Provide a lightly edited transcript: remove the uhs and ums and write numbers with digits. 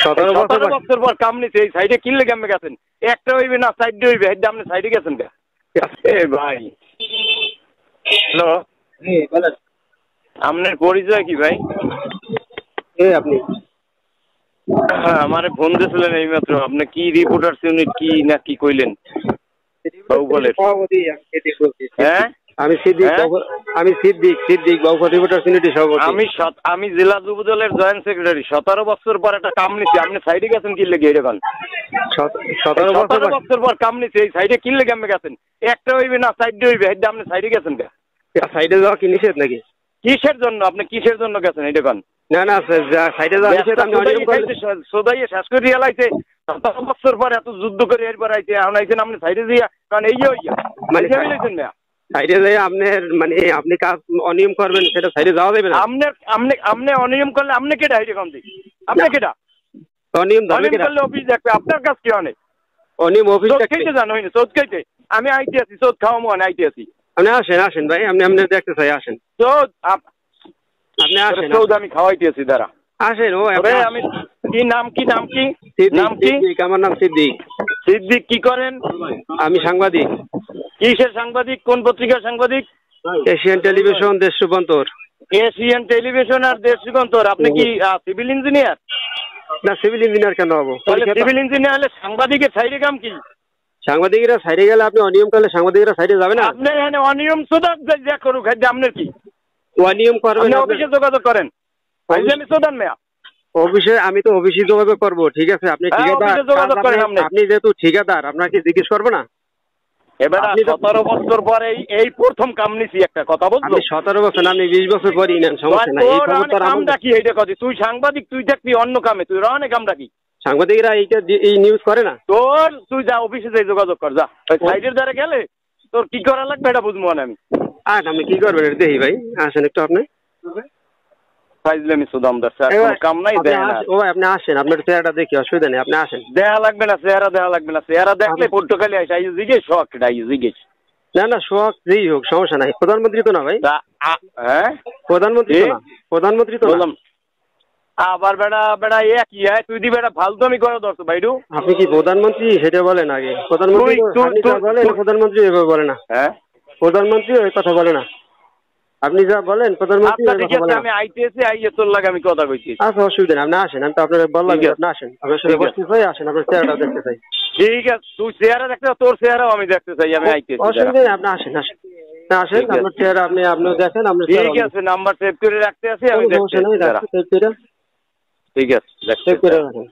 17 বছর পর কাম নিছে এই সাইডে কিনলে কেমনে গেছেন? একটা হইবে না সাইডে হইবে, এই আপনি সাইডে গেছেন কে? এ ভাই হ্যালো, বলেন। আপনার পরিচয় কি ভাই? আপনি হ্যাঁ, আমারে ফোন দিয়েছিলেন এইমাত্র। আপনি কি রিপোর্টার্স ইউনিট কি না কি কইলেন? বাহুবলের হ্যাঁ আমি সিদ্দিক বাউফল রিপোর্টার্স ইউনিটি সভাপতি। আমি জেলা যুব দলের জয়েন্ট সেক্রেটারি। 17 বছর পর একটা কাম নিছি, আপনি সাইডে গেছেন কি লেগে? এরকম 17 বছর পর কাম নিছি, এই সাইডে কি লেগে আপনি গেছেন? একটা হইবে না সাইডে হইবে, এই আপনি সাইডে গেছেন কে? সাইডে যাওয়া কি নিষেধ নাকি? কিসের জন্য আপনি কিসের জন্য গেছেন? এটা কোন না না সাইডে যাওয়া নিষেধ। আমি অনিয়ম করলে সোদাইয়ে শেষ করে রিয়ালাইছে 17 বছর পর এত যুদ্ধ করে এরপর আইছে, এখন আইছেন আপনি সাইডে দিয়া, কারণ এই হইয়া মানে লইছেন না। সাইডে যাই আপনার মানে আপনি কাজ অনিয়ম করবেন, সেটা সাইডে যাওয়া যাবে না। আপনি অনিয়ম করলে আপনি কেটা হাইটে কম দিই? আপনি কেটা অনিয়ম করলে অফিস দেখবে? আপনার কাজ কি অনেক অনিয়ম অফিস খাইতে জানো হয়নি? চোদ খাইতে আমি আইতে আছি, চোদ খাওয়া মনে আইতে আছি। আপনি আসেন ভাই, আপনি দেখতে চাই আসেন। চোদ আপনি আসেন, চোদ আমি খাওয়াইতে আছি দাঁড়া। আসেন। আমি কি নাম কি নাম কি নাম কি? আমার নাম সিদ্দিক। সিদ্দিক কি করেন? আমি সাংবাদিক। কিসের সাংবাদিক? কোন পত্রিকার সাংবাদিক? এশিয়ান টেলিভিশন, দেশ রূপান্তর। এশিয়ান টেলিভিশন আর দেশ রূপান্তর। আপনি কি সিভিল ইঞ্জিনিয়ার? না, সিভিল ইঞ্জিনিয়ার কেন হবো? সিভিল ইঞ্জিনিয়ার হলে সাংবাদিকের সাইডে কাম কি? সাংবাদিকরা সাইডে গেলে আপনি অনিয়ম করলে সাংবাদিকরা সাইডে যাবে না? আপনি এখানে অনিয়ম সোদান যা করুক, আপনার কি অনিয়ম করবেন? অফিসে যোগাযোগ করেন। আমি সোদান মেয়া অফিসে, আমি তো অফিসে যোগাযোগ করবো। ঠিক আছে, আপনি ঠিকাদার, আপনি যেহেতু ঠিকাদার, আপনাকে জিজ্ঞেস করবো না? এবার 17 বছর পরে এই প্রথম কাম নিছি। একটা কথা বলছো, 17 বছর না, আপনি 20 বছর পরই নেন, সমস্যা নাই। এই খবরটা কামটা কি এইটা কথা? তুই সাংবাদিক, তুই দেখবি অন্য কামে, তুই রনে কামটা কি? সাংবাদিকরা এই নিউজ করে না। তুই যা অফিসে যাই যোগাযোগ কর, যা। সাইডের দ্বারা গেলে তোর কি করা লাগবে এটা বুঝবো না আমি। আপনি কি করবেন দেখি ভাই, আসেন একটু। আপনি কাম নাই আপনি আসেন, আপনার চেহারাটা দেখি, অসুবিধা নেই, আপনি আসেন। দেয়া লাগবে না, চেহারা দেওয়া লাগবে না। চেহারা দেখলে পর্তুগালি আসে জিজ্ঞেস শখ জিজ্ঞেস। না শখ যেই হোক, সমস্যা নাই। প্রধানমন্ত্রী তো না ভাই। হ্যাঁ, প্রধানমন্ত্রী তো বললাম। আবার বেড়া একই তুই দি বেড়া ফালতুমি করে ধরছো ভাইডু। আপনি কি প্রধানমন্ত্রী সেটা বলেন আগে। প্রধানমন্ত্রী বলেন, প্রধানমন্ত্রী এভাবে বলে না। হ্যাঁ, প্রধানমন্ত্রী ওই কথা বলে না। আপনি যা বলেন প্রধানমন্ত্রী আমি আইতেছি, আইয়ে তোর লাগে আমি কথা কইছি। আচ্ছা, অসুবিধা নেই, আপনি আসেন। আমি তো আপনার বললাম আপনি আসেন, আপনার সাথে বসতে চাই, আসেন, আপনার চেহারাটা দেখতে চাই। ঠিক আছে, তুই চেহারা দেখতে, তোর চেহারাও আমি দেখতে চাই। আমি আইতেছি, অসুবিধা নেই, আপনি আসেন। আসেন, আপনার চেহারা আপনি দেখেন। আপনার ঠিক আছে, নাম্বার সেভ করে রাখতে আছি আমি। ঠিক আছে, ঠিক আছে, সেভ করে রাখেন।